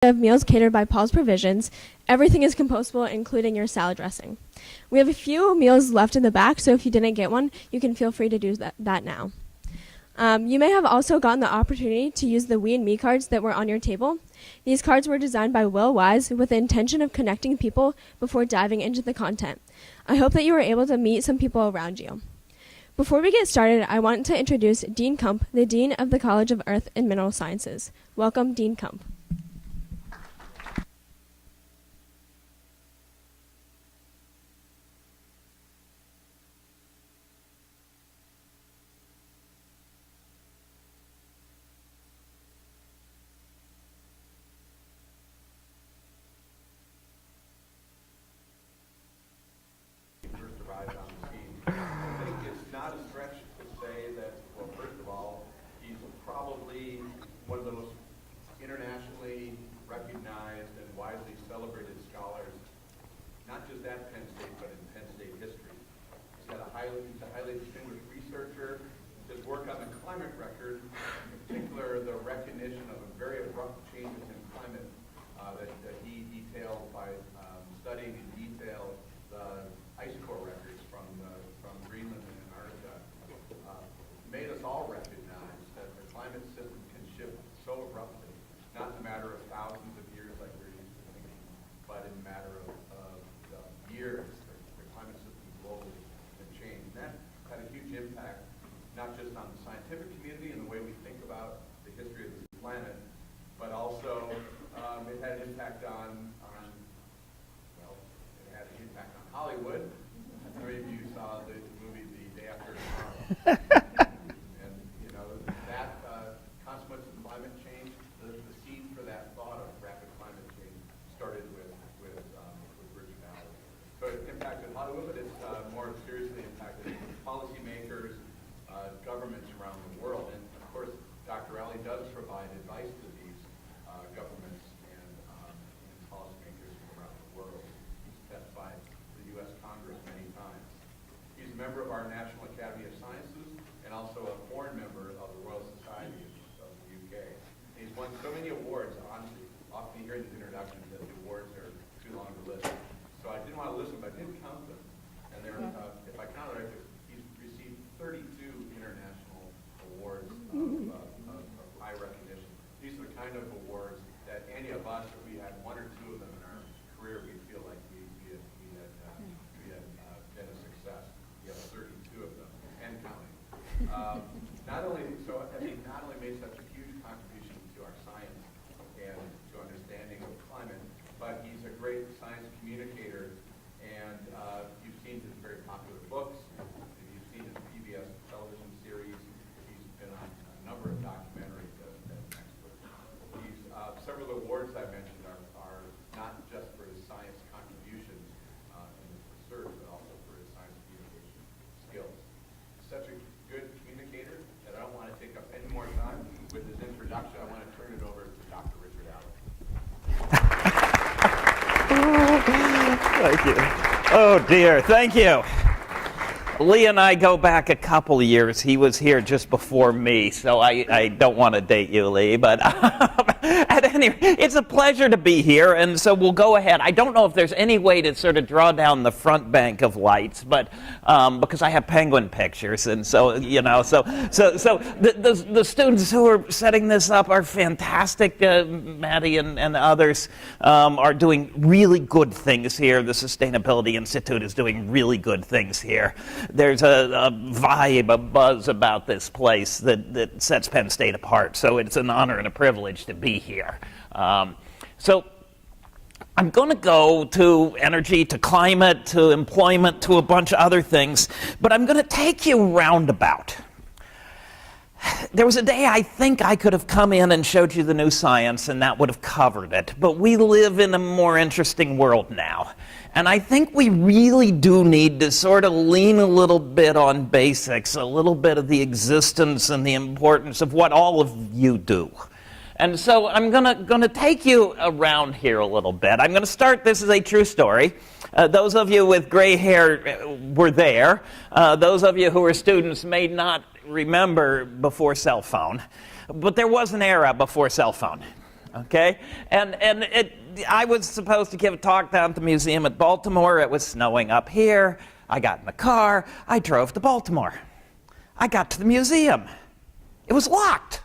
of meals catered by Paul's Provisions. Everything is compostable, including your salad dressing. We have a few meals left in the back, so if you didn't get one, you can feel free to do that now. You may have also gotten the opportunity to use the We and Me cards that were on your table. These cards were designed by Will Wise with the intention of connecting people before diving into the content. I hope that you were able to meet some people around you. Before we get started, I want to introduce Dean Kump, the Dean of the College of Earth and Mineral Sciences. Welcome, Dean Kump. One of the most internationally recognized and widely celebrated scholars, not just at Penn State, but in Penn State history. He's a highly distinguished researcher. His work on the climate record, in particular the recognition of a very abrupt changes in climate that he detailed by studying in detail the ice core records from Greenland and Antarctica, made us all recognize that the climate system can shift so abruptly, not in a matter of thousands of years like we're used to thinking, but in a matter of years. The climate system globally can change. And that had a huge impact, not just on the scientific community and the way we think about the history of the planet, but also it had an impact on Hollywood. How many of you saw the movie The Day After Tomorrow? And that consequence of climate change, the seed for that thought of rapid climate change started with Richard Allen. So it impacted Hollywood, but it's more seriously impacted policymakers, governments around the world. And of course, Dr. Alley does provide advice to these governments and policymakers around the world. He's testified to the U.S. Congress many times. He's a member of our National Academy of Sciences and also a foreign member of the Royal Society of the UK. And he's won so many awards. Honestly, often you hear in these introductions that the awards are too long to list. So I didn't want to list them, but I did count them. And there, if I counted right, he's received 32 international awards of high recognition. These are the kind of awards that any of us, if we had one or two of them in our career, we'd feel like we had been a success. We have 32 of them and counting. Not only made such a huge contribution to our science and to understanding of climate, but he's a great science communicator, and you've seen his very popular books, you've seen his PBS television series, he's been on a number of documentaries as an expert. Several of the awards I mentioned are not just for his science contributions in his research, but also for his science communication skills. Such a good communicator that I don't want to take up any more time with his introduction. I want to turn it over to Dr. Richard Allen. Thank you. Oh dear, thank you. Lee and I go back a couple years. He was here just before me, so I don't want to date you, Lee, but at any rate, it's a pleasure to be here, and so we'll go ahead. I don't know if there's any way to sort of draw down the front bank of lights, but because I have penguin pictures, and so the students who are setting this up are fantastic. Maddie and others are doing really good things here. The Sustainability Institute is doing really good things here. There's a vibe, a buzz about this place that sets Penn State apart. So it's an honor and a privilege to be here. So I'm going to go to energy, to climate, to employment, to a bunch of other things, but I'm going to take you roundabout. There was a day I think I could have come in and showed you the new science and that would have covered it, but we live in a more interesting world now. And I think we really do need to sort of lean a little bit on basics, a little bit of the existence and the importance of what all of you do. And so I'm gonna take you around here a little bit. I'm going to start, this is a true story. Those of you with gray hair were there. Those of you who are students may not remember before cell phone, but there was an era before cell phone. Okay, and I was supposed to give a talk down at the museum at Baltimore. It was snowing up here. I got in the car. I drove to Baltimore. I got to the museum. It was locked.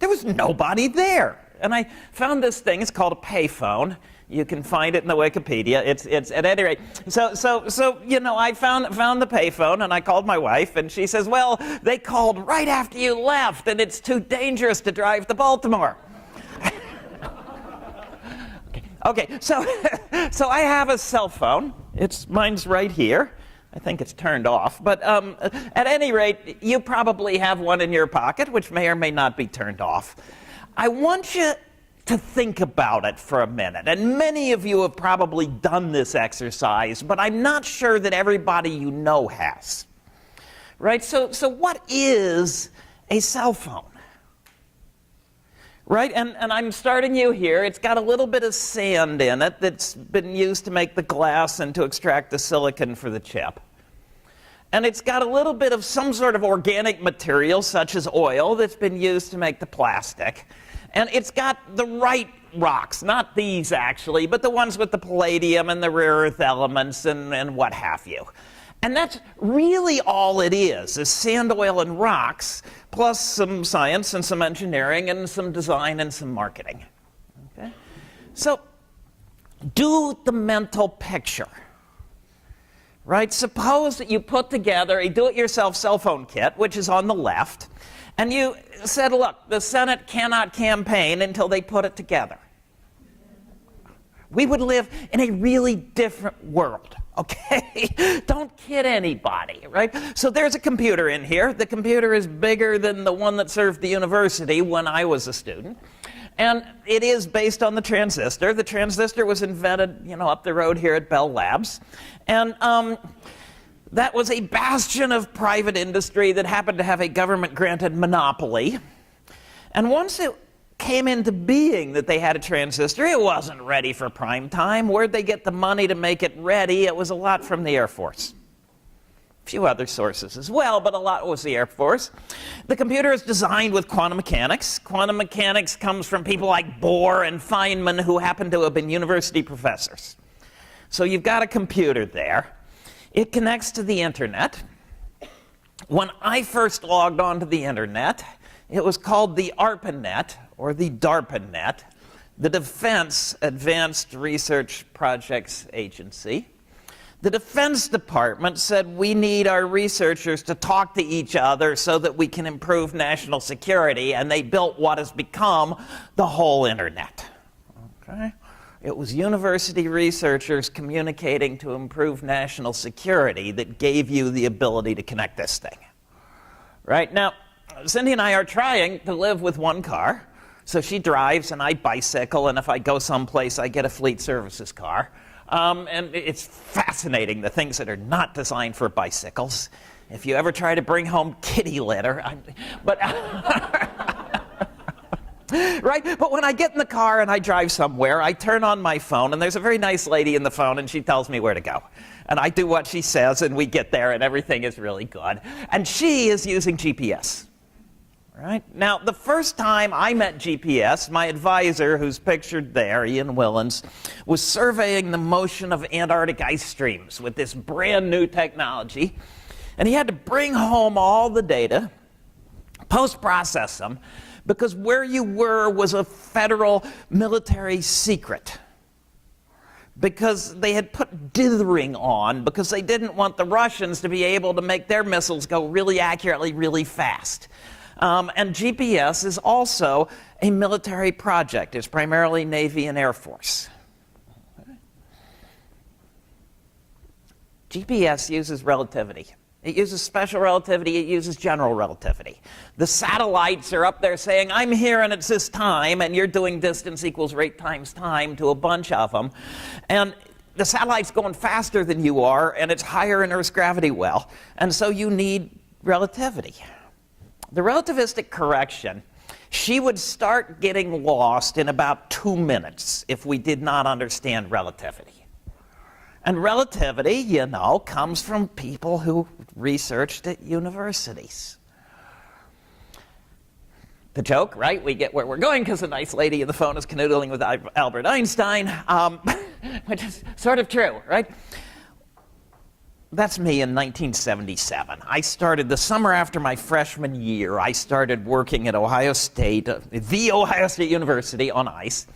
There was nobody there. And I found this thing. It's called a payphone. You can find it in the Wikipedia. It's at any rate. So you know, I found the payphone, and I called my wife, and she says, "Well, they called right after you left, and it's too dangerous to drive to Baltimore." Okay, so I have a cell phone. Mine's right here. I think it's turned off. But at any rate, you probably have one in your pocket, which may or may not be turned off. I want you to think about it for a minute. And many of you have probably done this exercise, but I'm not sure that everybody you know has. Right? So what is a cell phone? Right, and I'm starting you here. It's got a little bit of sand in it that's been used to make the glass and to extract the silicon for the chip. And it's got a little bit of some sort of organic material, such as oil, that's been used to make the plastic. And it's got the right rocks, not these actually, but the ones with the palladium and the rare earth elements and what have you. And that's really all it is sand, oil, and rocks, plus some science and some engineering and some design and some marketing. Okay? So do the mental picture. Right? Suppose that you put together a do-it-yourself cell phone kit, which is on the left, and you said, look, the Senate cannot campaign until they put it together. We would live in a really different world. Okay? Don't kid anybody, right? So there's a computer in here. The computer is bigger than the one that served the university when I was a student. And it is based on the transistor. The transistor was invented, you know, up the road here at Bell Labs. And that was a bastion of private industry that happened to have a government-granted monopoly. And once it came into being that they had a transistor, it wasn't ready for prime time. Where'd they get the money to make it ready? It was a lot from the Air Force. A few other sources as well, but a lot was the Air Force. The computer is designed with quantum mechanics. Quantum mechanics comes from people like Bohr and Feynman, who happen to have been university professors. So you've got a computer there. It connects to the internet. When I first logged onto the internet, it was called the ARPANET, or the DARPANET, the Defense Advanced Research Projects Agency. The Defense Department said we need our researchers to talk to each other so that we can improve national security, and they built what has become the whole internet. Okay? It was university researchers communicating to improve national security that gave you the ability to connect this thing. Right? Now, Cindy and I are trying to live with one car. So she drives and I bicycle, and if I go someplace, I get a fleet services car. And it's fascinating, the things that are not designed for bicycles. If you ever try to bring home kitty litter, right? But when I get in the car and I drive somewhere, I turn on my phone, and there's a very nice lady in the phone, and she tells me where to go. And I do what she says, and we get there, and everything is really good. And she is using GPS. Right? Now, the first time I met GPS, my advisor, who's pictured there, Ian Willens, was surveying the motion of Antarctic ice streams with this brand new technology. And he had to bring home all the data, post-process them, because where you were was a federal military secret. Because they had put dithering on, because they didn't want the Russians to be able to make their missiles go really accurately, really fast. And GPS is also a military project. It's primarily Navy and Air Force. GPS uses relativity. It uses special relativity. It uses general relativity. The satellites are up there saying, I'm here and it's this time, and you're doing distance equals rate times time to a bunch of them. And the satellite's going faster than you are, and it's higher in Earth's gravity well. And so you need relativity. The relativistic correction, she would start getting lost in about 2 minutes if we did not understand relativity. And relativity, you know, comes from people who researched at universities. The joke, right? We get where we're going because the nice lady in the phone is canoodling with Albert Einstein, which is sort of true, right? That's me in 1977. I started the summer after my freshman year. I started working at Ohio State, the Ohio State University on ice.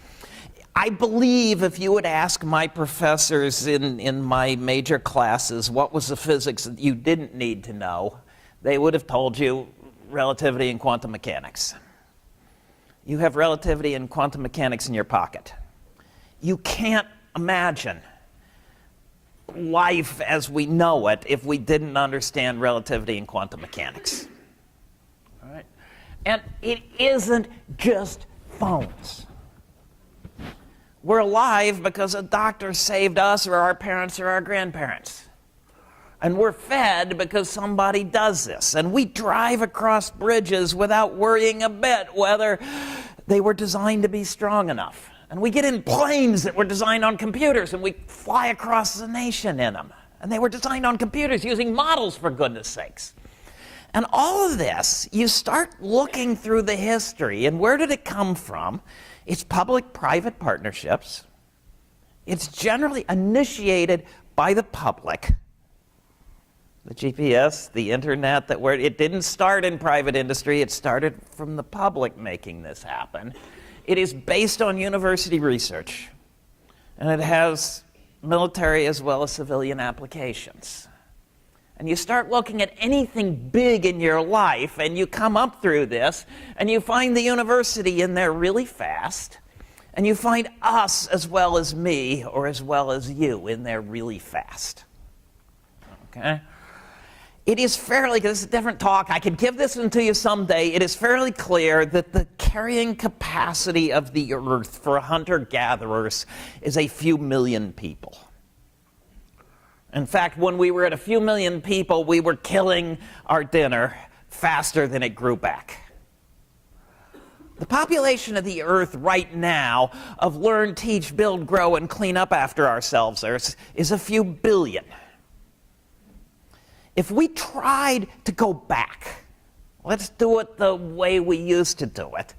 I believe if you would ask my professors in my major classes what was the physics that you didn't need to know, they would have told you relativity and quantum mechanics. You have relativity and quantum mechanics in your pocket. You can't imagine life as we know it if we didn't understand relativity and quantum mechanics. All right? And it isn't just phones. We're alive because a doctor saved us or our parents or our grandparents. And we're fed because somebody does this. And we drive across bridges without worrying a bit whether they were designed to be strong enough. And we get in planes that were designed on computers and we fly across the nation in them. And they were designed on computers using models, for goodness sakes. And all of this, you start looking through the history, and where did it come from? It's public-private partnerships. It's generally initiated by the public. The GPS, the internet, it didn't start in private industry, it started from the public making this happen. It is based on university research, and it has military as well as civilian applications. And you start looking at anything big in your life, and you come up through this, and you find the university in there really fast, and you find us as well as me, or as well as you, in there really fast. Okay? It is fairly, this is a different talk, I could give this one to you someday, it is fairly clear that the carrying capacity of the earth for hunter-gatherers is a few million people. In fact, when we were at a few million people, we were killing our dinner faster than it grew back. The population of the earth right now of learn, teach, build, grow, and clean up after ourselves is a few billion. If we tried to go back, let's do it the way we used to do it.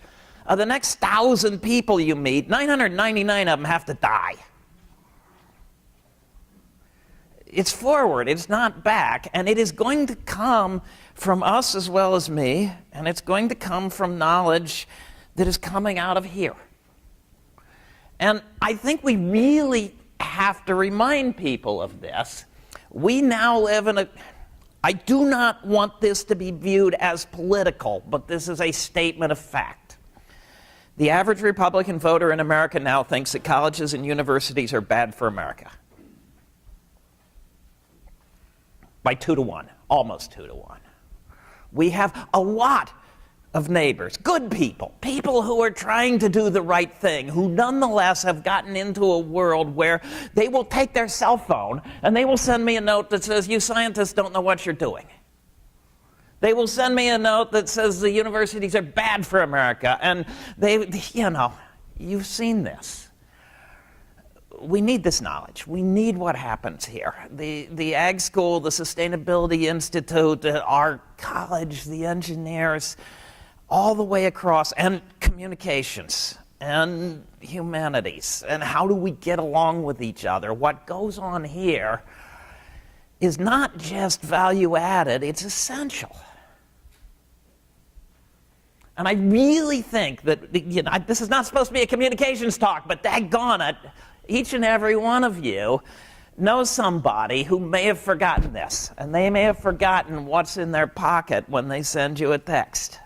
The next 1,000 people you meet, 999 of them have to die. It's forward, it's not back, and it is going to come from us as well as me, and it's going to come from knowledge that is coming out of here. And I think we really have to remind people of this. We now live in I do not want this to be viewed as political, but this is a statement of fact. The average Republican voter in America now thinks that colleges and universities are bad for America. By 2 to 1, almost 2 to 1. We have a lot of neighbors, good people, people who are trying to do the right thing, who nonetheless have gotten into a world where they will take their cell phone and they will send me a note that says, you scientists don't know what you're doing. They will send me a note that says the universities are bad for America, and you've seen this. We need this knowledge. We need what happens here. The Ag School, the Sustainability Institute, our college, the engineers, all the way across, and communications, and humanities, and how do we get along with each other. What goes on here is not just value added, it's essential. And I really think that, this is not supposed to be a communications talk, but daggone it, each and every one of you knows somebody who may have forgotten this, and they may have forgotten what's in their pocket when they send you a text.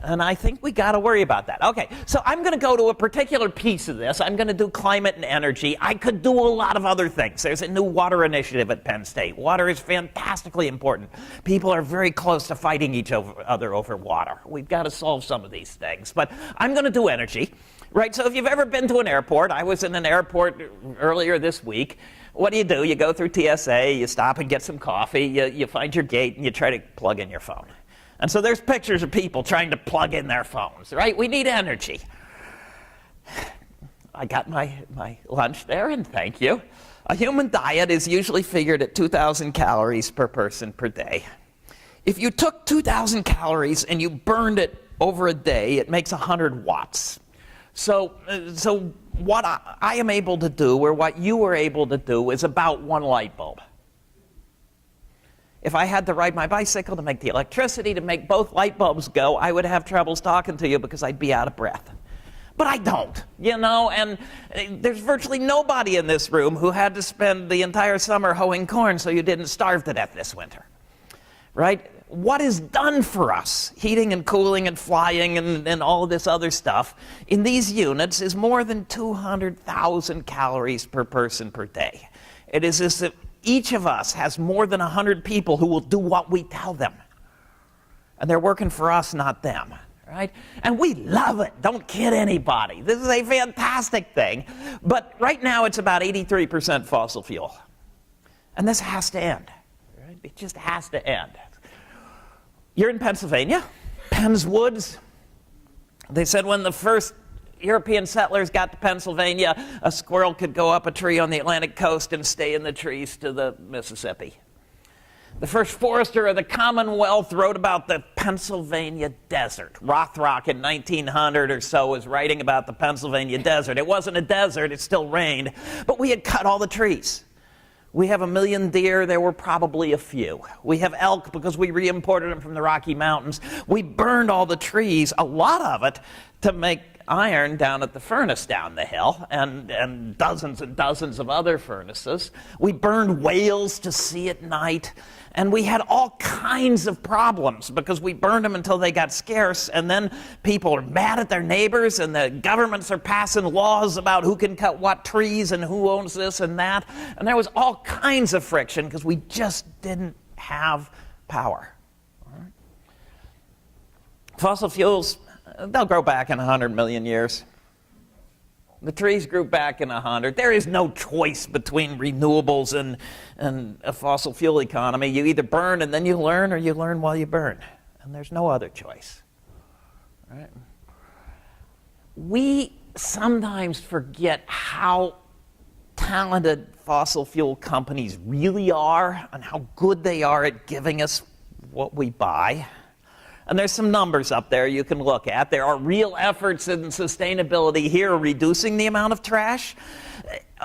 And I think we got to worry about that. Okay, so I'm going to go to a particular piece of this. I'm going to do climate and energy. I could do a lot of other things. There's a new water initiative at Penn State. Water is fantastically important. People are very close to fighting each other over water. We've got to solve some of these things. But I'm going to do energy. Right, so if you've ever been to an airport, I was in an airport earlier this week. What do? You go through TSA, you stop and get some coffee, you find your gate, and you try to plug in your phone. And so there's pictures of people trying to plug in their phones, right? We need energy. I got my lunch there, and thank you. A human diet is usually figured at 2,000 calories per person per day. If you took 2,000 calories and you burned it over a day, it makes 100 watts. So what I am able to do, or what you are able to do, is about one light bulb. If I had to ride my bicycle to make the electricity to make both light bulbs go, I would have troubles talking to you because I'd be out of breath. But I don't, and there's virtually nobody in this room who had to spend the entire summer hoeing corn so you didn't starve to death this winter, right? What is done for us, heating and cooling and flying and all of this other stuff, in these units is more than 200,000 calories per person per day. It is as if each of us has more than 100 people who will do what we tell them. And they're working for us, not them, right? And we love it. Don't kid anybody. This is a fantastic thing. But right now it's about 83% fossil fuel. And this has to end, right? It just has to end. You're in Pennsylvania, Penn's Woods. They said when the first European settlers got to Pennsylvania, a squirrel could go up a tree on the Atlantic coast and stay in the trees to the Mississippi. The first forester of the Commonwealth wrote about the Pennsylvania desert. Rothrock in 1900 or so was writing about the Pennsylvania desert. It wasn't a desert, it still rained, but we had cut all the trees. We have 1 million deer, there were probably a few. We have elk because we re-imported them from the Rocky Mountains. We burned all the trees, a lot of it, to make iron down at the furnace down the hill, and dozens of other furnaces. We burned whales to see at night, and we had all kinds of problems because we burned them until they got scarce, and then people are mad at their neighbors, and the governments are passing laws about who can cut what trees and who owns this and that, and there was all kinds of friction because we just didn't have power. Fossil fuels, they'll grow back in 100 million years. The trees grew back in 100. There is no choice between renewables and a fossil fuel economy. You either burn and then you learn, or you learn while you burn. And there's no other choice. Right? We sometimes forget how talented fossil fuel companies really are and how good they are at giving us what we buy. And there's some numbers up there you can look at. There are real efforts in sustainability here reducing the amount of trash.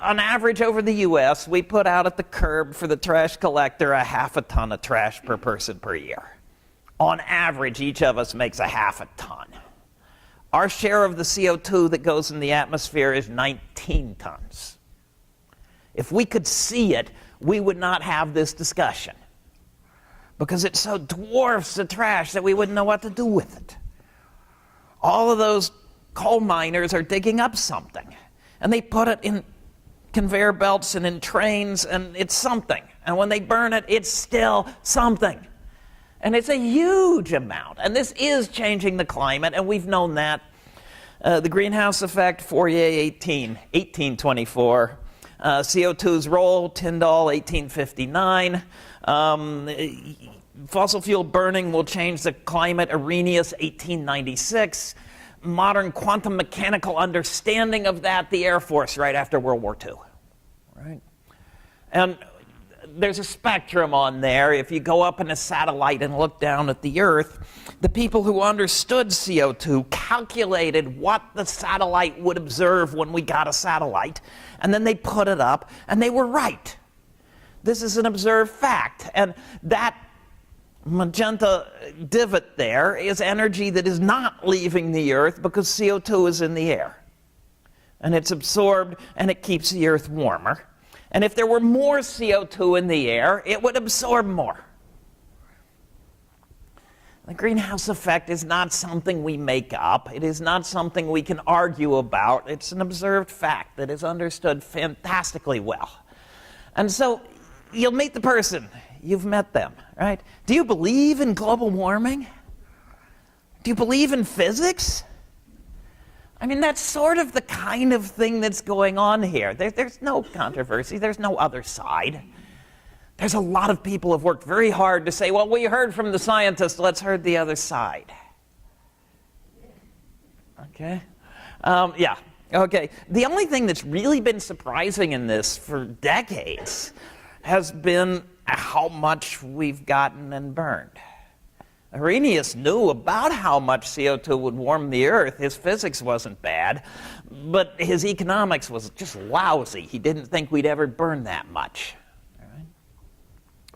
On average over the U.S., we put out at the curb for the trash collector a half a ton of trash per person per year. On average, each of us makes a half a ton. Our share of the CO2 that goes in the atmosphere is 19 tons. If we could see it, we would not have this discussion, because it so dwarfs the trash that we wouldn't know what to do with it. All of those coal miners are digging up something, and they put it in conveyor belts and in trains, and it's something. And when they burn it, it's still something. And it's a huge amount. And this is changing the climate, and we've known that. The greenhouse effect, Fourier 1824. CO2's role, Tyndall, 1859. Fossil fuel burning will change the climate, Arrhenius, 1896. Modern quantum mechanical understanding of that, the Air Force, right after World War II. Right? And there's a spectrum on there. If you go up in a satellite and look down at the Earth, the people who understood CO2 calculated what the satellite would observe when we got a satellite, and then they put it up, and they were right. This is an observed fact, and that magenta divot there is energy that is not leaving the Earth because CO2 is in the air. And it's absorbed, and it keeps the Earth warmer. And if there were more CO2 in the air, it would absorb more. The greenhouse effect is not something we make up. It is not something we can argue about. It's an observed fact that is understood fantastically well. And so you'll meet the person. You've met them, right? Do you believe in global warming? Do you believe in physics? I mean, that's sort of the kind of thing that's going on here. There's no controversy. There's no other side. There's a lot of people who have worked very hard to say, well, we heard from the scientists, let's hear the other side. Okay? Yeah. Okay. The only thing that's really been surprising in this for decades has been how much we've gotten and burned. Arrhenius knew about how much CO2 would warm the Earth. His physics wasn't bad, but his economics was just lousy. He didn't think we'd ever burn that much. All right?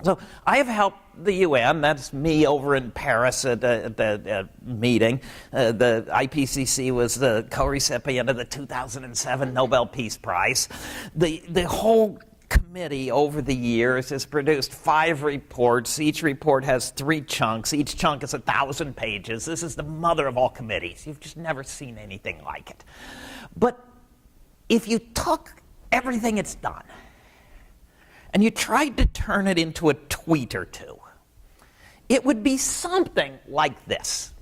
So I have helped the UN, that's me over in Paris at the meeting. The IPCC was the co-recipient of the 2007 Nobel Peace Prize. The whole committee over the years has produced 5 reports. Each report has 3 chunks. Each chunk is 1,000 pages. This is the mother of all committees. You've just never seen anything like it. But if you took everything it's done and you tried to turn it into a tweet or two, it would be something like this.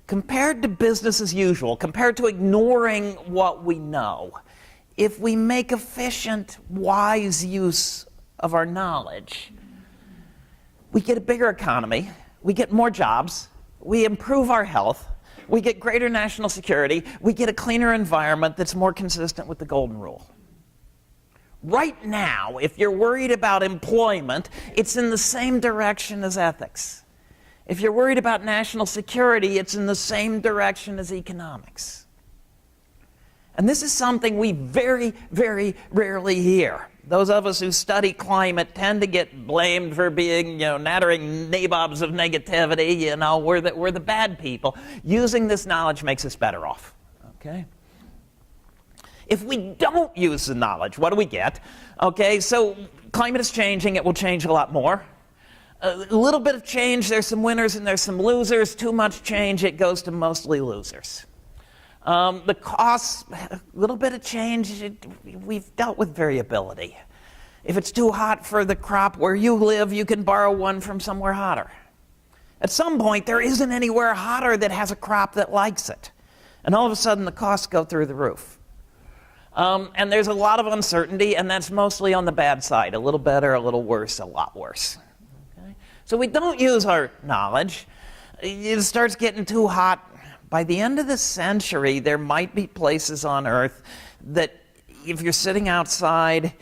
Compared to business as usual, compared to ignoring what we know, if we make efficient, wise use of our knowledge, we get a bigger economy, we get more jobs, we improve our health, we get greater national security, we get a cleaner environment that's more consistent with the Golden Rule. Right now, if you're worried about employment, it's in the same direction as ethics. If you're worried about national security, it's in the same direction as economics. And this is something we very, very rarely hear. Those of us who study climate tend to get blamed for being, nattering nabobs of negativity. We're the bad people. Using this knowledge makes us better off. Okay? If we don't use the knowledge, what do we get? Okay, so climate is changing. It will change a lot more. A little bit of change, there's some winners and there's some losers. Too much change, it goes to mostly losers. The costs, a little bit of change, we've dealt with variability. If it's too hot for the crop where you live, you can borrow one from somewhere hotter. At some point, there isn't anywhere hotter that has a crop that likes it. And all of a sudden, the costs go through the roof. And there's a lot of uncertainty, and that's mostly on the bad side. A little better, a little worse, a lot worse. Okay? So we don't use our knowledge. It starts getting too hot. By the end of the century, there might be places on Earth that if you're sitting outside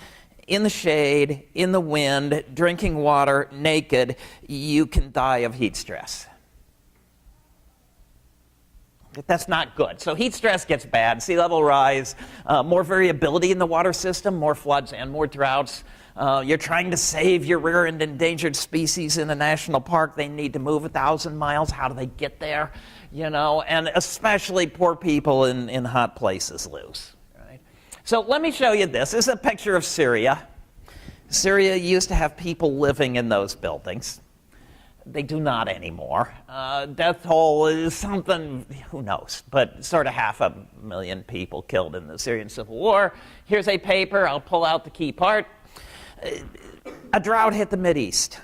in the shade, in the wind, drinking water, naked, you can die of heat stress. That's not good. So heat stress gets bad, sea level rise, more variability in the water system, more floods and more droughts. You're trying to save your rare and endangered species in a national park. They need to move 1,000 miles. How do they get there? And especially poor people in hot places lose. Right? So let me show you this. This is a picture of Syria. Syria used to have people living in those buildings. They do not anymore. Death toll is something, who knows, but sort of 500,000 people killed in the Syrian civil war. Here's a paper. I'll pull out the key part. A drought hit the Mideast.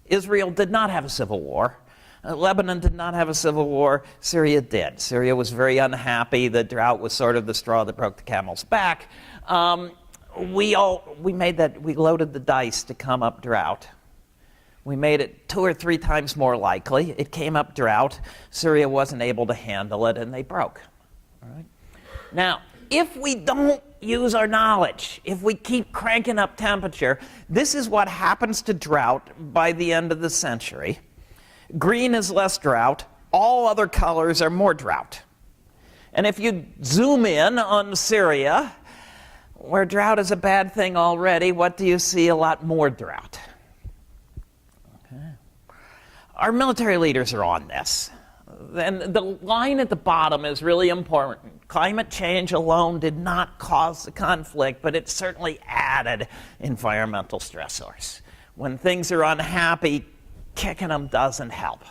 Israel did not have a civil war. Lebanon did not have a civil war. Syria did. Syria was very unhappy. The drought was sort of the straw that broke the camel's back. We loaded the dice to come up drought. We made it 2 or 3 times more likely. It came up drought. Syria wasn't able to handle it, and they broke. All right? Now, if we don't use our knowledge, if we keep cranking up temperature, this is what happens to drought by the end of the century. Green is less drought. All other colors are more drought. And if you zoom in on Syria, where drought is a bad thing already, what do you see? A lot more drought. Our military leaders are on this. And the line at the bottom is really important. Climate change alone did not cause the conflict, but it certainly added environmental stressors. When things are unhappy, kicking them doesn't help.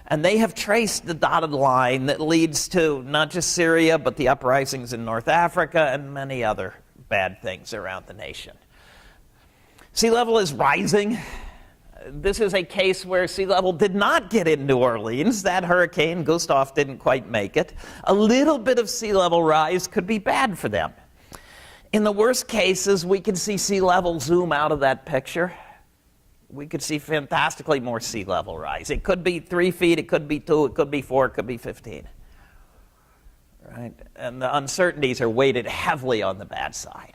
And they have traced the dotted line that leads to not just Syria, but the uprisings in North Africa and many other bad things around the nation. Sea level is rising. This is a case where sea level did not get in New Orleans. That hurricane, Gustav, didn't quite make it. A little bit of sea level rise could be bad for them. In the worst cases, we can see sea level zoom out of that picture. We could see fantastically more sea level rise. It could be 3 feet, it could be 2, it could be 4, it could be 15. Right? And the uncertainties are weighted heavily on the bad side.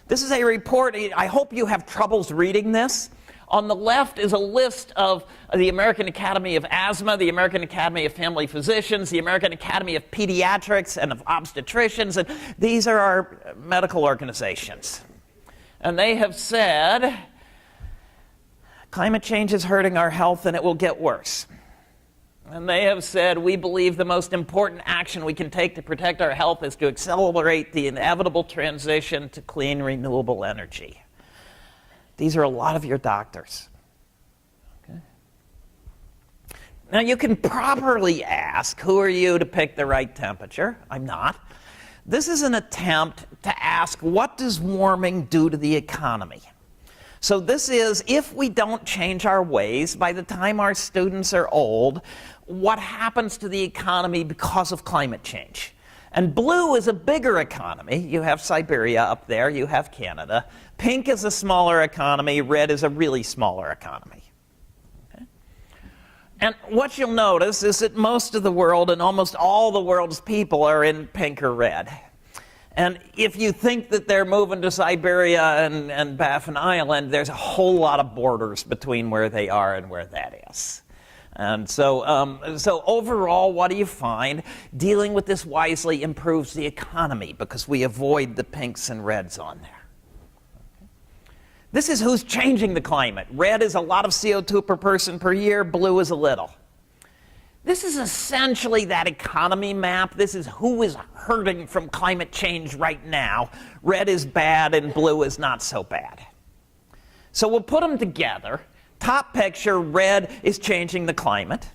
This is a report. I hope you have troubles reading this. On the left is a list of the American Academy of Asthma, the American Academy of Family Physicians, the American Academy of Pediatrics and of Obstetricians, and these are our medical organizations. And they have said, climate change is hurting our health and it will get worse. And they have said, we believe the most important action we can take to protect our health is to accelerate the inevitable transition to clean, renewable energy. These are a lot of your doctors. Okay? Now, you can properly ask, who are you to pick the right temperature? I'm not. This is an attempt to ask, what does warming do to the economy? So this is, if we don't change our ways, by the time our students are old, what happens to the economy because of climate change? And blue is a bigger economy. You have Siberia up there, you have Canada. Pink is a smaller economy, red is a really smaller economy. Okay? And what you'll notice is that most of the world and almost all the world's people are in pink or red. And if you think that they're moving to Siberia and Baffin Island, there's a whole lot of borders between where they are and where that is. And so overall, what do you find? Dealing with this wisely improves the economy because we avoid the pinks and reds on there. Okay. This is who's changing the climate. Red is a lot of CO2 per person per year, blue is a little. This is essentially that economy map. This is who is hurting from climate change right now. Red is bad and blue is not so bad. So we'll put them together. Top picture, red is changing the climate.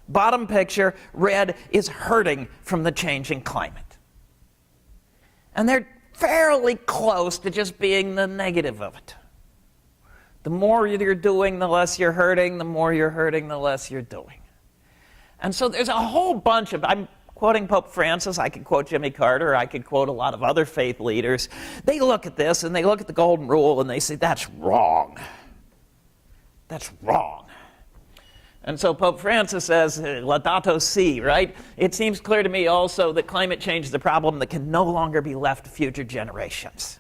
Bottom picture, red is hurting from the changing climate. And they're fairly close to just being the negative of it. The more you're doing, the less you're hurting. The more you're hurting, the less you're doing. And so there's a whole bunch of, I'm quoting Pope Francis, I could quote Jimmy Carter, I could quote a lot of other faith leaders. They look at this and they look at the Golden Rule and they say, that's wrong. That's wrong. And so Pope Francis says, Laudato Si, right? It seems clear to me also that climate change is a problem that can no longer be left to future generations.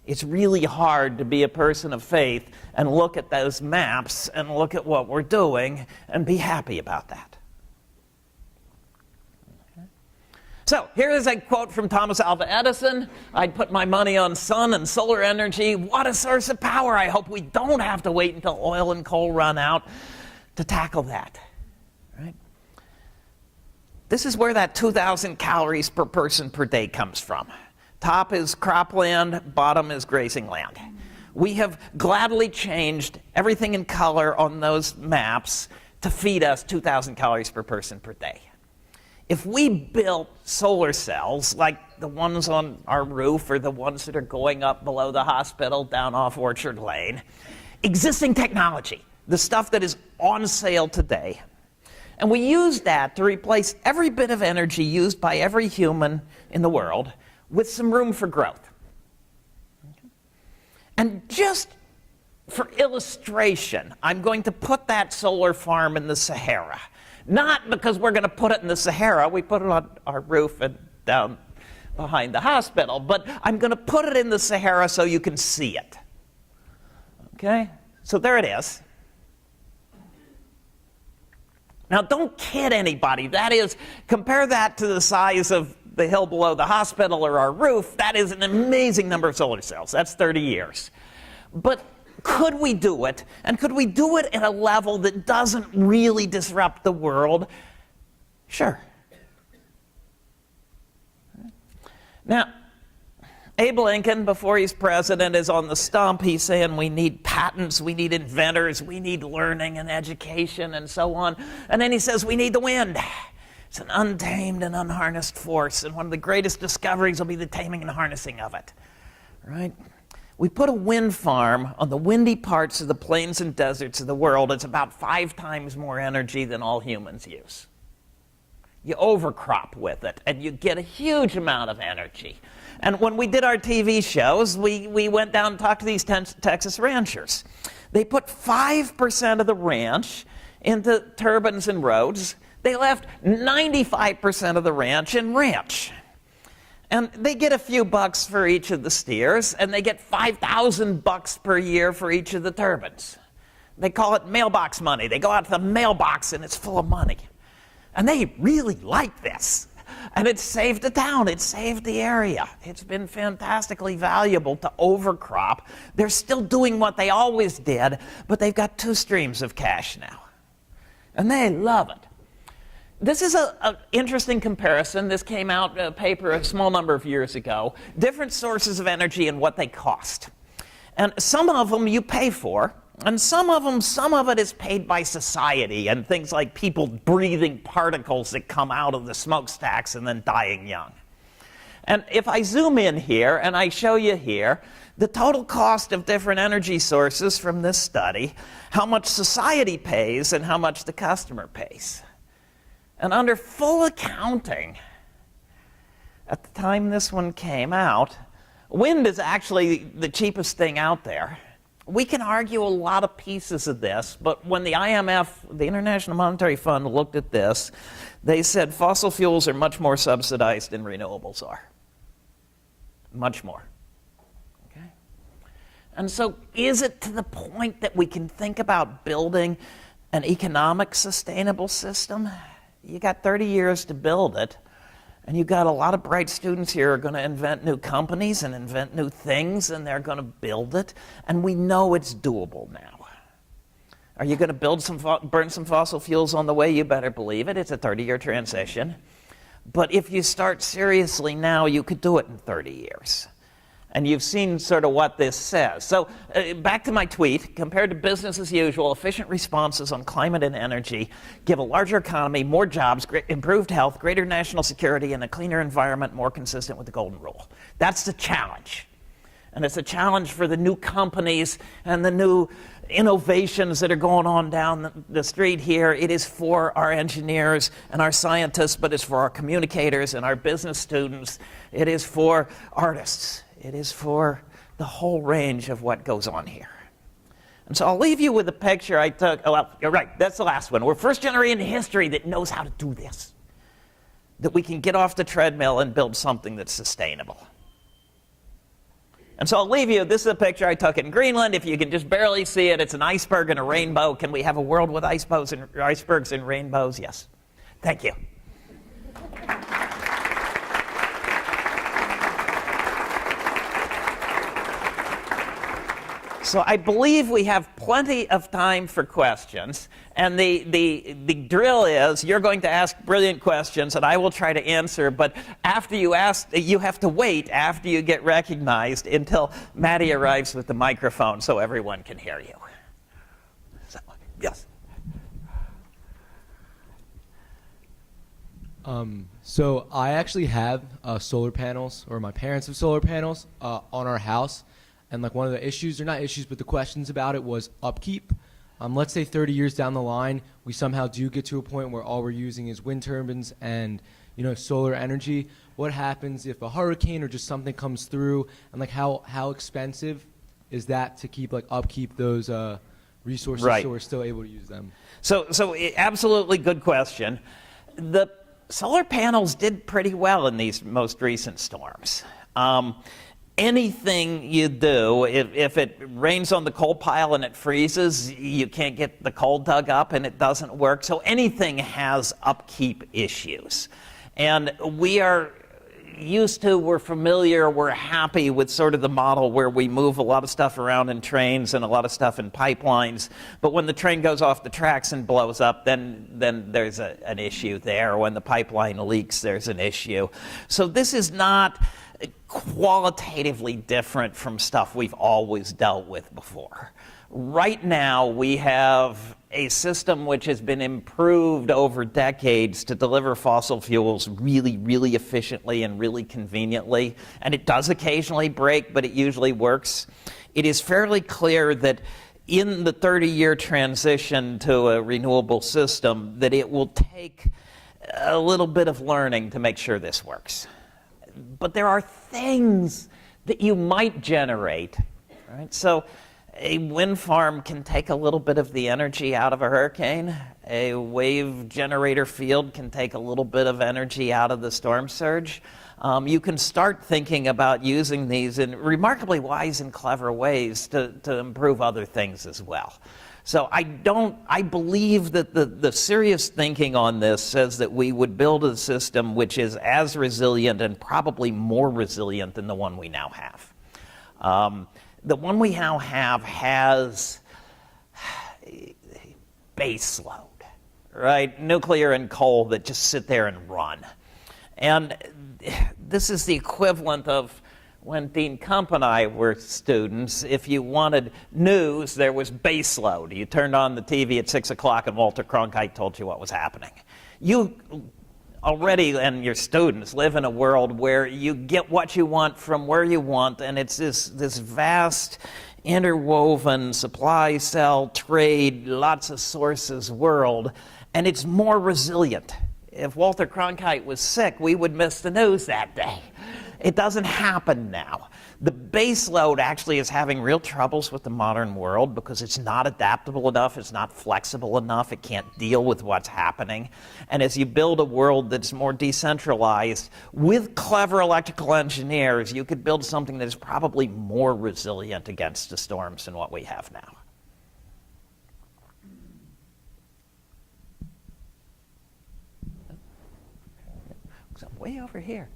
It's really hard to be a person of faith and look at those maps and look at what we're doing and be happy about that. So here is a quote from Thomas Alva Edison. I'd put my money on sun and solar energy. What a source of power. I hope we don't have to wait until oil and coal run out to tackle that. Right? This is where that 2,000 calories per person per day comes from. Top is cropland, bottom is grazing land. We have gladly changed everything in color on those maps to feed us 2,000 calories per person per day. If we built solar cells like the ones on our roof or the ones that are going up below the hospital down off Orchard Lane, existing technology, the stuff that is on sale today, and we use that to replace every bit of energy used by every human in the world with some room for growth. Okay. And just for illustration, I'm going to put that solar farm in the Sahara. Not because we're going to put it in the Sahara, we put it on our roof and down behind the hospital, but I'm going to put it in the Sahara so you can see it. Okay? So there it is. Now don't kid anybody. That is, compare that to the size of the hill below the hospital or our roof. That is an amazing number of solar cells. That's 30 years. But could we do it? And could we do it at a level that doesn't really disrupt the world? Sure. Now, Abe Lincoln, before he's president, is on the stump. He's saying we need patents, we need inventors, we need learning and education and so on. And then he says we need the wind. It's an untamed and unharnessed force, and one of the greatest discoveries will be the taming and harnessing of it. Right? We put a wind farm on the windy parts of the plains and deserts of the world. It's about 5 times more energy than all humans use. You overcrop with it, and you get a huge amount of energy. And when we did our TV shows, we went down and talked to these Texas ranchers. They put 5% of the ranch into turbines and roads. They left 95% of the ranch in ranch. And they get a few bucks for each of the steers, and they get $5,000 per year for each of the turbines. They call it mailbox money. They go out to the mailbox and it's full of money. And they really like this. And it saved the town. It saved the area. It's been fantastically valuable to overcrop. They're still doing what they always did, but they've got 2 streams of cash now. And they love it. This is an interesting comparison. This came out in a paper a small number of years ago. Different sources of energy and what they cost. And some of them you pay for, and some of it is paid by society and things like people breathing particles that come out of the smokestacks and then dying young. And if I zoom in here and I show you here the total cost of different energy sources from this study, how much society pays and how much the customer pays. And under full accounting, at the time this one came out, wind is actually the cheapest thing out there. We can argue a lot of pieces of this, but when the IMF, the International Monetary Fund, looked at this, they said fossil fuels are much more subsidized than renewables are. Much more. Okay? And so is it to the point that we can think about building an economic sustainable system? You got 30 years to build it. And you've got a lot of bright students here who are going to invent new companies and invent new things, and they're going to build it. And we know it's doable now. Are you going to burn some fossil fuels on the way? You better believe it. It's a 30-year transition. But if you start seriously now, you could do it in 30 years. And you've seen sort of what this says. So back to my tweet. Compared to business as usual, efficient responses on climate and energy give a larger economy, more jobs, improved health, greater national security, and a cleaner environment more consistent with the golden rule. That's the challenge. And it's a challenge for the new companies and the new innovations that are going on down the street here. It is for our engineers and our scientists, but it's for our communicators and our business students. It is for artists. It is for the whole range of what goes on here. And so I'll leave you with a picture I took. Oh, well, you're right, that's the last one. We're first generation in history that knows how to do this. That we can get off the treadmill and build something that's sustainable. And so I'll leave you, this is a picture I took in Greenland. If you can just barely see it, it's an iceberg and a rainbow. Can we have a world with icebergs and rainbows? Yes. Thank you. So I believe we have plenty of time for questions, and the drill is you're going to ask brilliant questions, and I will try to answer, but after you ask, you have to wait after you get recognized until Maddie arrives with the microphone so everyone can hear you. So, yes. So I actually have solar panels, or my parents have solar panels on our house. And like one of the issues, or not issues, but the questions about it was upkeep. Let's say 30 years down the line, we somehow do get to a point where all we're using is wind turbines and solar energy. What happens if a hurricane or just something comes through? And like how expensive is that to keep upkeep those resources right. So we're still able to use them? So absolutely good question. The solar panels did pretty well in these most recent storms. Anything you do, if it rains on the coal pile and it freezes, you can't get the coal dug up and it doesn't work. So anything has upkeep issues. And we're familiar, we're happy with sort of the model where we move a lot of stuff around in trains and a lot of stuff in pipelines. But when the train goes off the tracks and blows up, then there's an issue there. When the pipeline leaks, there's an issue. So this is not qualitatively different from stuff we've always dealt with before. Right now, we have a system which has been improved over decades to deliver fossil fuels really, really efficiently and really conveniently. And it does occasionally break, but it usually works. It is fairly clear that in the 30-year transition to a renewable system, that it will take a little bit of learning to make sure this works. But there are things that you might generate, right? So a wind farm can take a little bit of the energy out of a hurricane. A wave generator field can take a little bit of energy out of the storm surge. You can start thinking about using these in remarkably wise and clever ways to improve other things as well. So I believe that the serious thinking on this says that we would build a system which is as resilient and probably more resilient than the one we now have. The one we now have has base load, right? Nuclear and coal that just sit there and run. And this is the equivalent of when Dean Kump and I were students. If you wanted news, there was base load. You turned on the TV at 6 o'clock and Walter Cronkite told you what was happening. You already, and your students, live in a world where you get what you want from where you want, and it's this vast, interwoven supply, sell, trade, lots of sources world, and it's more resilient. If Walter Cronkite was sick, we would miss the news that day. It doesn't happen now. The base load actually is having real troubles with the modern world because it's not adaptable enough, it's not flexible enough, it can't deal with what's happening. And as you build a world that's more decentralized, with clever electrical engineers, you could build something that is probably more resilient against the storms than what we have now. So way over here.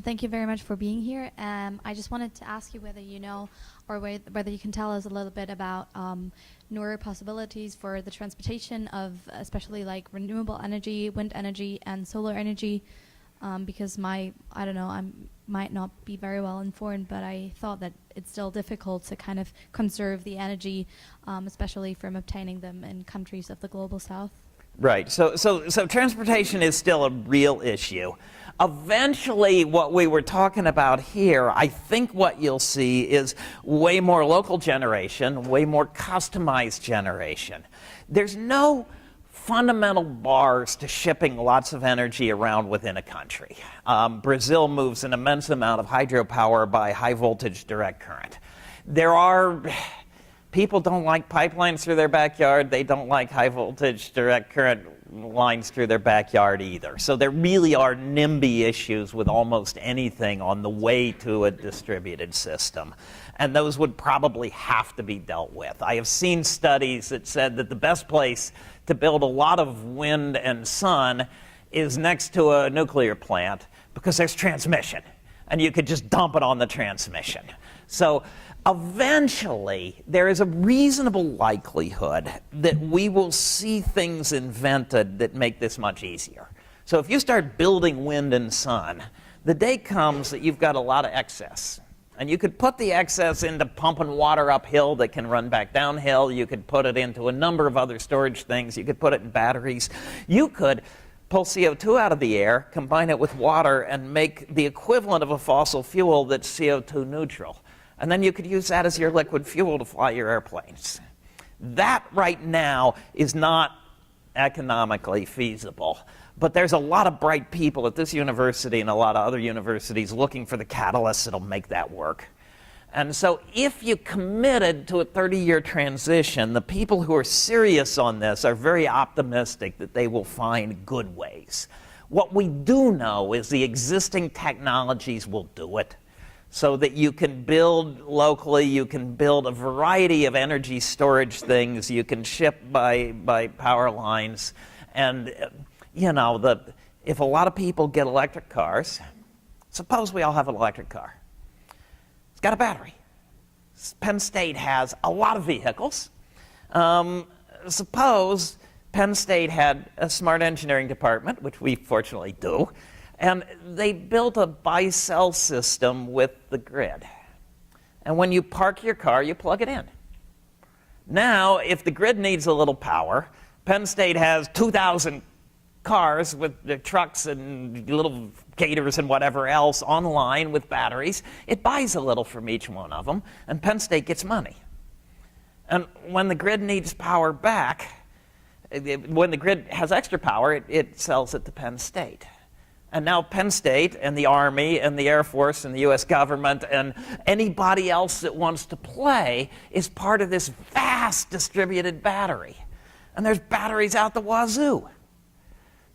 Thank you very much for being here. I just wanted to ask you whether you know or whether you can tell us a little bit about newer possibilities for the transportation of especially like renewable energy, wind energy, and solar energy. Because I might not be very well informed, but I thought that it's still difficult to kind of conserve the energy, especially from obtaining them in countries of the global south. Right. So transportation is still a real issue. Eventually, what we were talking about here, I think what you'll see is way more local generation, way more customized generation. There's no fundamental bars to shipping lots of energy around within a country. Brazil moves an immense amount of hydropower by high voltage direct current. People don't like pipelines through their backyard. They don't like high voltage direct current lines through their backyard either. So there really are NIMBY issues with almost anything on the way to a distributed system. And those would probably have to be dealt with. I have seen studies that said that the best place to build a lot of wind and sun is next to a nuclear plant because there's transmission. And you could just dump it on the transmission. So eventually, there is a reasonable likelihood that we will see things invented that make this much easier. So if you start building wind and sun, the day comes that you've got a lot of excess. And you could put the excess into pumping water uphill that can run back downhill. You could put it into a number of other storage things. You could put it in batteries. You could pull CO2 out of the air, combine it with water, and make the equivalent of a fossil fuel that's CO2 neutral. And then you could use that as your liquid fuel to fly your airplanes. That right now is not economically feasible. But there's a lot of bright people at this university and a lot of other universities looking for the catalysts that'll make that work. And so if you committed to a 30-year transition, the people who are serious on this are very optimistic that they will find good ways. What we do know is the existing technologies will do it, so that you can build locally, you can build a variety of energy storage things, you can ship by power lines. And if a lot of people get electric cars, suppose we all have an electric car. It's got a battery. Penn State has a lot of vehicles. Suppose Penn State had a smart engineering department, which we fortunately do, and they built a buy-sell system with the grid. And when you park your car, you plug it in. Now, if the grid needs a little power, Penn State has 2,000 cars with the trucks and little gators and whatever else online with batteries. It buys a little from each one of them, and Penn State gets money. And when the grid needs power back, when the grid has extra power, it sells it to Penn State. And now Penn State and the Army and the Air Force and the U.S. government and anybody else that wants to play is part of this vast distributed battery. And there's batteries out the wazoo.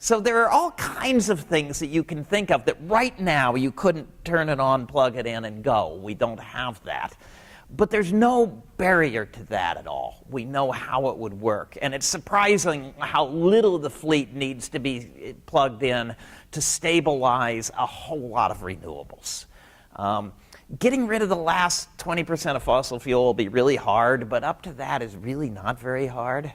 So there are all kinds of things that you can think of that right now you couldn't turn it on, plug it in, and go. We don't have that. But there's no barrier to that at all. We know how it would work. And it's surprising how little the fleet needs to be plugged in to stabilize a whole lot of renewables. Getting rid of the last 20% of fossil fuel will be really hard, but up to that is really not very hard.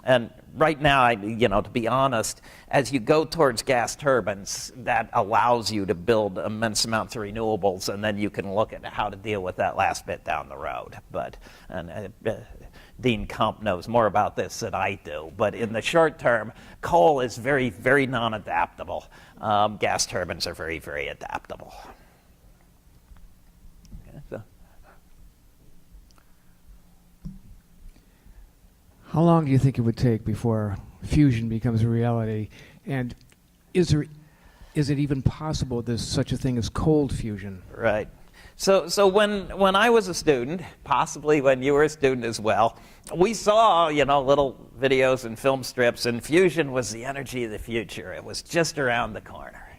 And right now, to be honest, as you go towards gas turbines, that allows you to build immense amounts of renewables, and then you can look at how to deal with that last bit down the road. But Dean Kump knows more about this than I do. But in the short term, coal is very, very non-adaptable. Gas turbines are very, very adaptable. Okay, so. How long do you think it would take before fusion becomes a reality? And is it even possible there's such a thing as cold fusion? Right. So when I was a student, possibly when you were a student as well, we saw, little videos and film strips, and fusion was the energy of the future. It was just around the corner.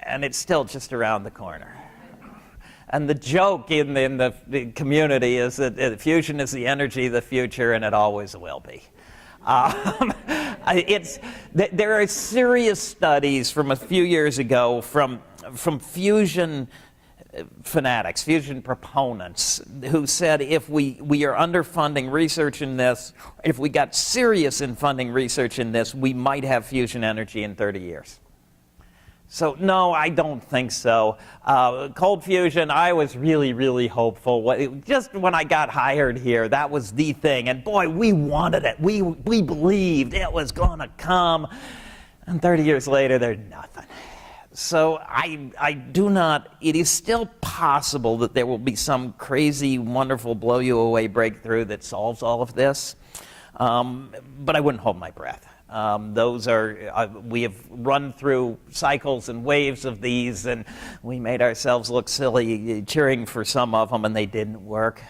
And it's still just around the corner. And the joke in the community is that fusion is the energy of the future, and it always will be. There are serious studies from a few years ago from fusion fanatics, fusion proponents, who said if we are underfunding research in this, if we got serious in funding research in this, we might have fusion energy in 30 years. So no, I don't think so. Cold fusion, I was really, really hopeful. Just when I got hired here, that was the thing. And boy, we wanted it. We believed it was going to come. And 30 years later, there's nothing. So I do not, it is still possible that there will be some crazy, wonderful, blow-you-away breakthrough that solves all of this. But I wouldn't hold my breath. Those are, we have run through cycles and waves of these, and we made ourselves look silly cheering for some of them, and they didn't work.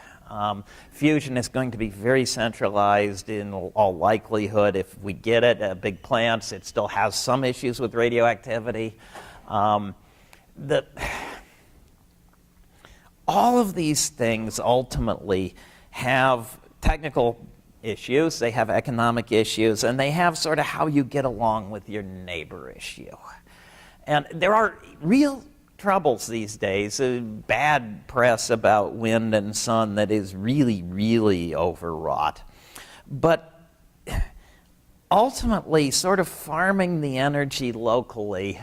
Fusion is going to be very centralized in all likelihood. If we get it, big plants, it still has some issues with radioactivity. All of these things ultimately have technical issues, they have economic issues, and they have sort of how you get along with your neighbor issue. And there are real troubles these days, bad press about wind and sun that is really, really overwrought. But ultimately, sort of farming the energy locally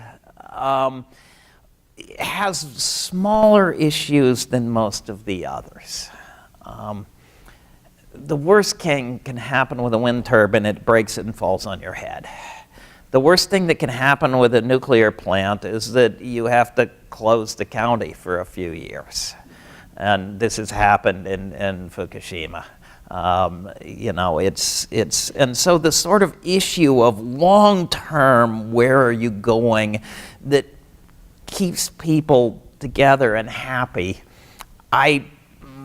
has smaller issues than most of the others. The worst thing can happen with a wind turbine, it breaks and falls on your head. The worst thing that can happen with a nuclear plant is that you have to close the county for a few years. And this has happened in Fukushima. And so the sort of issue of long-term, where are you going, that keeps people together and happy,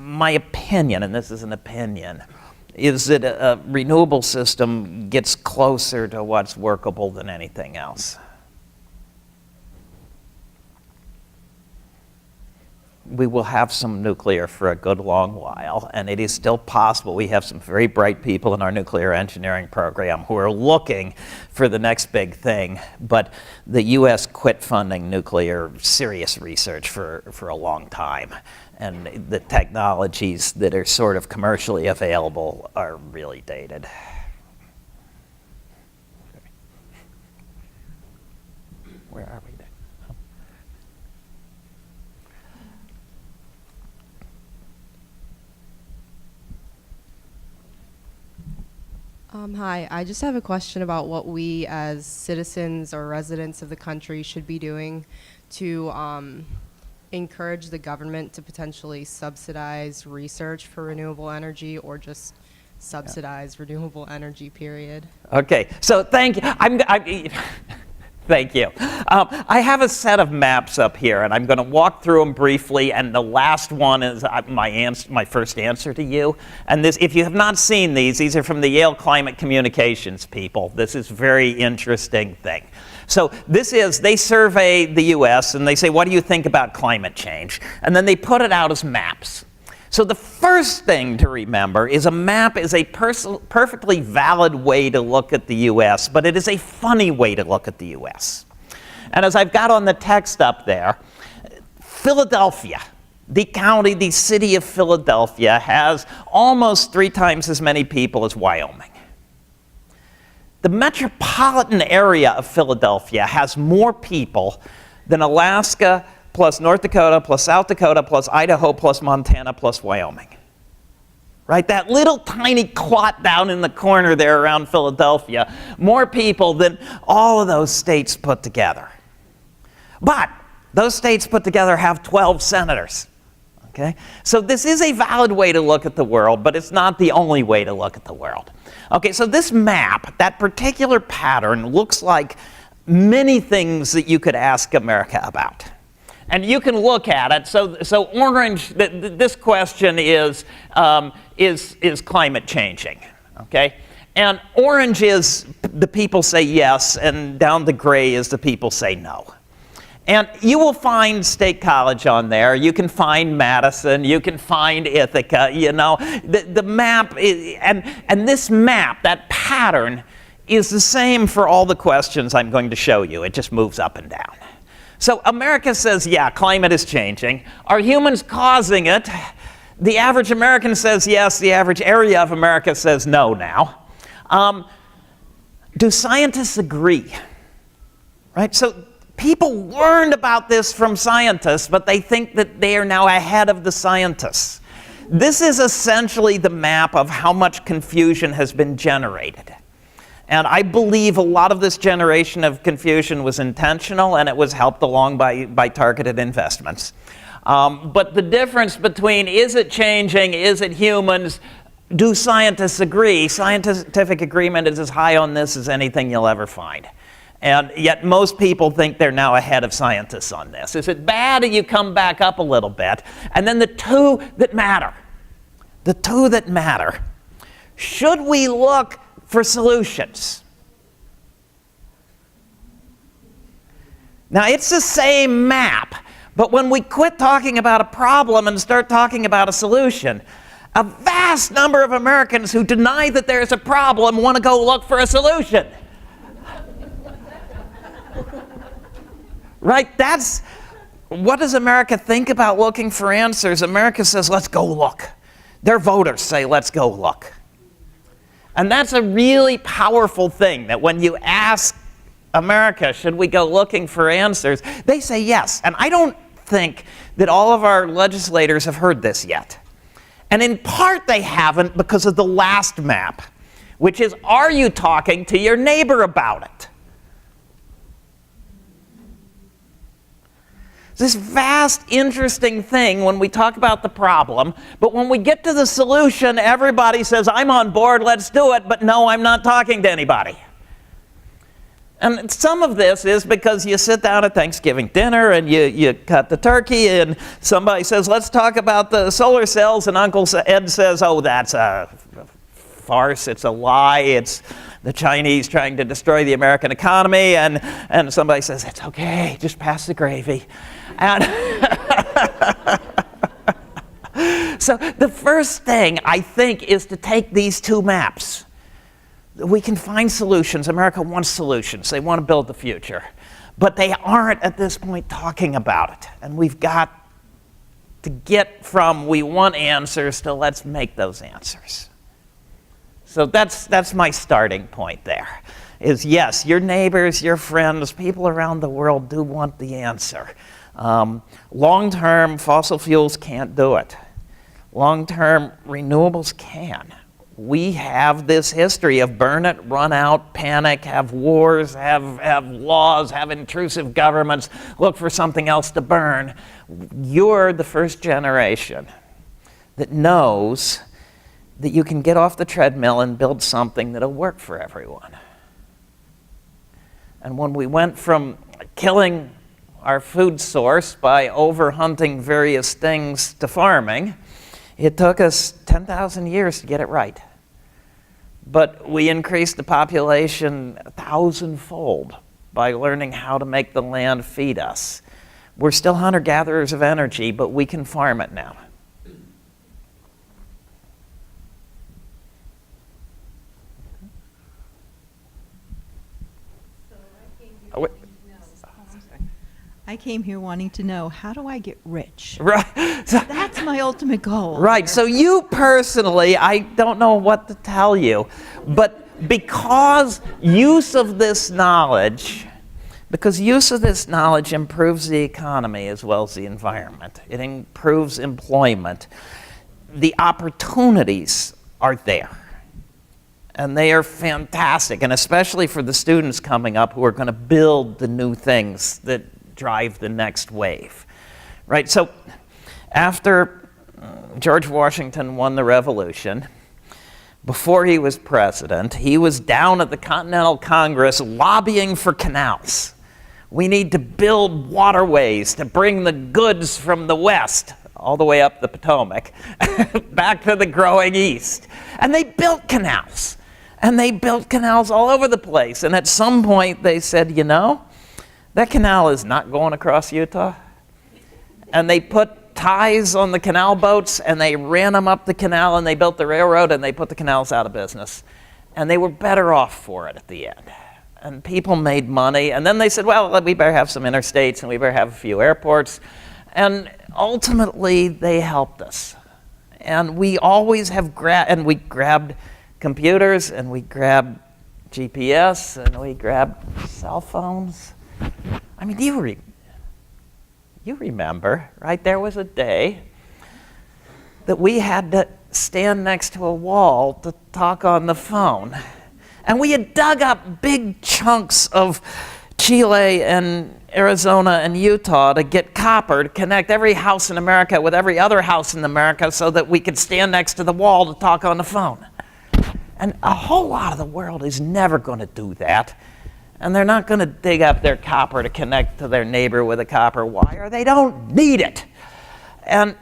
my opinion, and this is an opinion, is that a renewable system gets closer to what's workable than anything else. We will have some nuclear for a good long while, and it is still possible. We have some very bright people in our nuclear engineering program who are looking for the next big thing, but the U.S. quit funding nuclear serious research for a long time. And the technologies that are sort of commercially available are really dated. Where are we then? Hi, I just have a question about what we as citizens or residents of the country should be doing to encourage the government to potentially subsidize research for renewable energy, or just subsidize renewable energy, period. Okay, so thank you. Thank you. I have a set of maps up here, and I'm going to walk through them briefly, and the last one is my first answer to you. And this, if you have not seen these are from the Yale Climate Communications people. This is a very interesting thing. So they survey the U.S., and they say, what do you think about climate change? And then they put it out as maps. So the first thing to remember is a map is a perfectly valid way to look at the U.S., but it is a funny way to look at the U.S. And as I've got on the text up there, Philadelphia, the city of Philadelphia, has almost 3 times as many people as Wyoming. The metropolitan area of Philadelphia has more people than Alaska, plus North Dakota, plus South Dakota, plus Idaho, plus Montana, plus Wyoming. Right? That little tiny clot down in the corner there around Philadelphia, more people than all of those states put together. But those states put together have 12 senators. Okay? So this is a valid way to look at the world, but it's not the only way to look at the world. Okay, so this map, that particular pattern, looks like many things that you could ask America about. And you can look at it. So orange, this question is climate changing, okay? And orange is the people say yes, and down the gray is the people say no. And you will find State College on there. You can find Madison. You can find Ithaca. You know, the map is, and this map, that pattern, is the same for all the questions I'm going to show you. It just moves up and down. So America says, yeah, climate is changing. Are humans causing it? The average American says yes. The average area of America says no now. Do scientists agree? Right? So people learned about this from scientists, but they think that they are now ahead of the scientists. This is essentially the map of how much confusion has been generated. And I believe a lot of this generation of confusion was intentional, and it was helped along by targeted investments. But the difference between is it changing, is it humans, do scientists agree? Scientific agreement is as high on this as anything you'll ever find. And yet most people think they're now ahead of scientists on this. Is it bad? You come back up a little bit. And then the two that matter. Should we look for solutions? Now, it's the same map, but when we quit talking about a problem and start talking about a solution, a vast number of Americans who deny that there's a problem want to go look for a solution. Right? What does America think about looking for answers? America says, let's go look. Their voters say, let's go look. And that's a really powerful thing, that when you ask America, should we go looking for answers, they say yes. And I don't think that all of our legislators have heard this yet. And in part they haven't because of the last map, which is, are you talking to your neighbor about it? This vast, interesting thing when we talk about the problem, but when we get to the solution, everybody says, I'm on board, let's do it, but no, I'm not talking to anybody. And some of this is because you sit down at Thanksgiving dinner and you cut the turkey and somebody says, let's talk about the solar cells, and Uncle Ed says, oh, that's a farce, it's a lie, it's the Chinese trying to destroy the American economy, and somebody says, it's okay, just pass the gravy. And so the first thing, I think, is to take these two maps. We can find solutions. America wants solutions. They want to build the future. But they aren't, at this point, talking about it. And we've got to get from we want answers to let's make those answers. So that's my starting point there, is yes, your neighbors, your friends, people around the world do want the answer. Long-term, fossil fuels can't do it. Long-term, renewables can. We have this history of burn it, run out, panic, have wars, have laws, have intrusive governments, look for something else to burn. You're the first generation that knows that you can get off the treadmill and build something that'll work for everyone. And when we went from killing our food source by overhunting various things to farming, it took us 10,000 years to get it right. But we increased the population 1,000-fold by learning how to make the land feed us. We're still hunter-gatherers of energy, but we can farm it now. I came here wanting to know, how do I get rich? Right. That's my ultimate goal. Right. So you personally, I don't know what to tell you, but because use of this knowledge improves the economy as well as the environment. It improves employment. The opportunities are there. And they are fantastic, and especially for the students coming up who are going to build the new things that drive the next wave, right? So after George Washington won the Revolution, before he was president, he was down at the Continental Congress lobbying for canals. We need to build waterways to bring the goods from the West all the way up the Potomac back to the growing East. And they built canals. And they built canals all over the place. And at some point they said, you know, that canal is not going across Utah. And they put ties on the canal boats and they ran them up the canal and they built the railroad and they put the canals out of business. And they were better off for it at the end. And people made money. And then they said, well, we better have some interstates and we better have a few airports. And ultimately they helped us. And we always have we grabbed computers and we grabbed GPS and we grabbed cell phones. I mean, you remember, right? There was a day that we had to stand next to a wall to talk on the phone. And we had dug up big chunks of Chile and Arizona and Utah to get copper to connect every house in America with every other house in America so that we could stand next to the wall to talk on the phone. And a whole lot of the world is never going to do that. And they're not going to dig up their copper to connect to their neighbor with a copper wire. They don't need it. And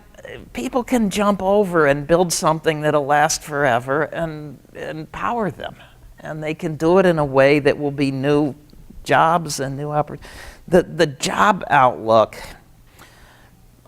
people can jump over and build something that'll last forever and empower them. And they can do it in a way that will be new jobs and new opportunities. The job outlook,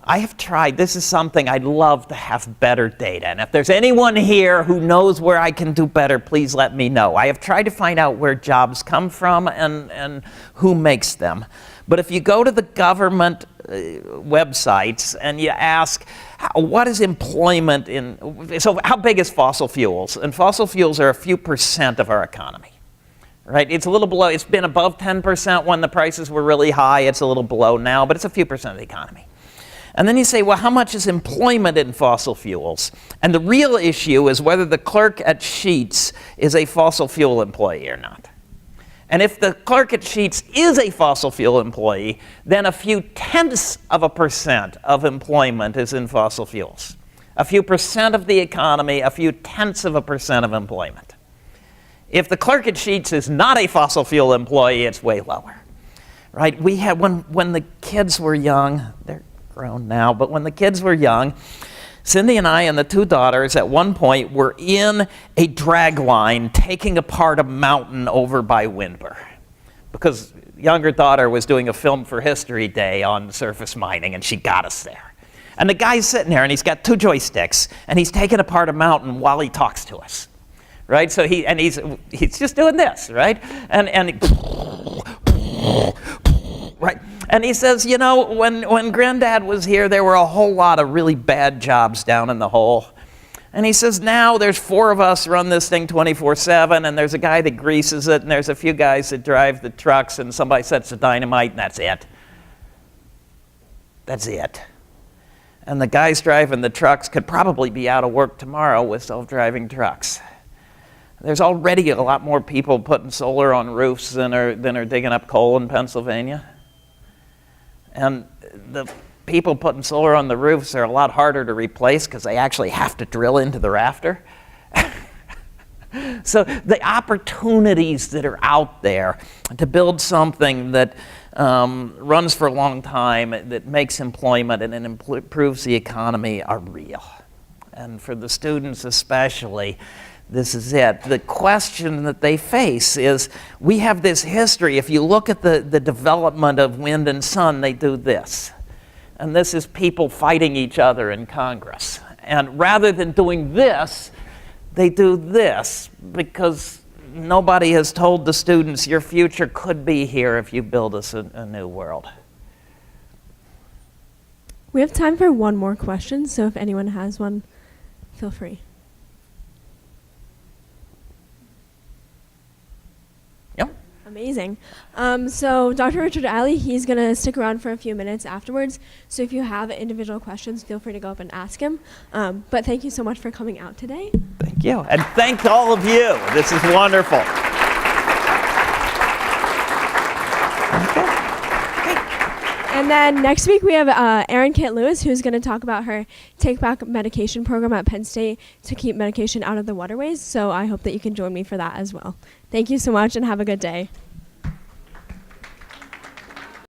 I have tried. This is something I'd love to have better data. And if there's anyone here who knows where I can do better, please let me know. I have tried to find out where jobs come from and who makes them. But if you go to the government websites and you ask, what is employment in, so how big is fossil fuels? And fossil fuels are a few % of our economy. Right? It's a little below, it's been above 10% when the prices were really high. It's a little below now, but it's a few % of the economy. And then you say, well, how much is employment in fossil fuels? And the real issue is whether the clerk at Sheetz is a fossil fuel employee or not. And if the clerk at Sheetz is a fossil fuel employee, then a few tenths of a % of employment is in fossil fuels. A few % of the economy, a few tenths of a % of employment. If the clerk at Sheetz is not a fossil fuel employee, it's way lower. Right? We had, when the kids were young, they're grown now, but when the kids were young, Cindy and I and the two daughters at one point were in a drag line taking apart a mountain over by Windber because younger daughter was doing a film for History Day on surface mining and she got us there. And the guy's sitting there and he's got 2 joysticks and he's taking apart a mountain while he talks to us. Right? So he's just doing this, right? And right? And he says, you know, when Granddad was here, there were a whole lot of really bad jobs down in the hole. And he says, now there's 4 of us run this thing 24/7, and there's a guy that greases it, and there's a few guys that drive the trucks, and somebody sets the dynamite, and that's it. That's it. And the guys driving the trucks could probably be out of work tomorrow with self-driving trucks. There's already a lot more people putting solar on roofs than are digging up coal in Pennsylvania. And the people putting solar on the roofs are a lot harder to replace because they actually have to drill into the rafter. So the opportunities that are out there to build something that runs for a long time, that makes employment and it improves the economy are real. And for the students especially, this is it. The question that they face is, we have this history. If you look at the development of wind and sun, they do this. And this is people fighting each other in Congress. And rather than doing this, they do this, because nobody has told the students your future could be here if you build us a new world. We have time for one more question, so if anyone has one, feel free. Yep. Amazing. So Dr. Richard Alley, he's going to stick around for a few minutes afterwards. So if you have individual questions, feel free to go up and ask him. But thank you so much for coming out today. Thank you. And thank all of you. This is wonderful. And then next week we have Erin Kent Lewis, who's going to talk about her Take Back Medication program at Penn State to keep medication out of the waterways. So I hope that you can join me for that as well. Thank you so much and have a good day.